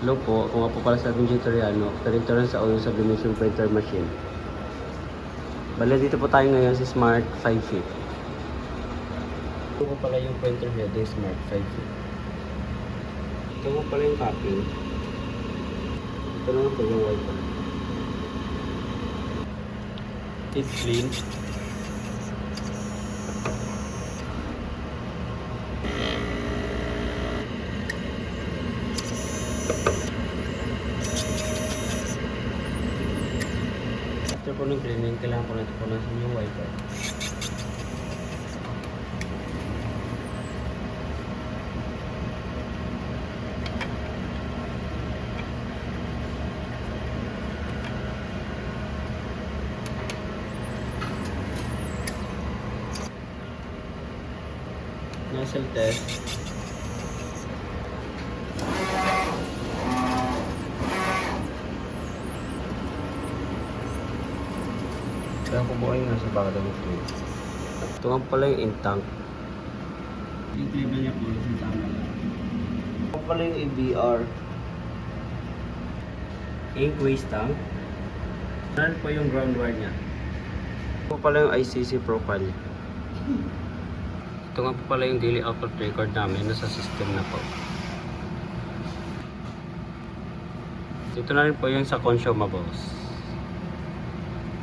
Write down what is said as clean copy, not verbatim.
Hello po, kung nga po pala sa ating tutorial, ganito rin sa ulo sublimation printer machine. Bale, dito po tayo ngayon sa Smart 5 feet. Ito po pala yung printer head ng Smart 5 feet. Ito po pala yung copy. Ito naman po yung wiper. It's clean. After po ng cleaning, kailangan po natin po natin yung wiper. Nozzle test. Kaya kubuhay nga sa baka ng fluid. Ito nga pala yung in-tank. Yung label niya po yung tank. Ito pala yung ABR. Ink waste tank. Ano po yung ground wire niya. Ito pala yung ICC profile. Ito nga po pala yung daily output record namin. Nasa system na po. Ito na rin po yung sa consumables.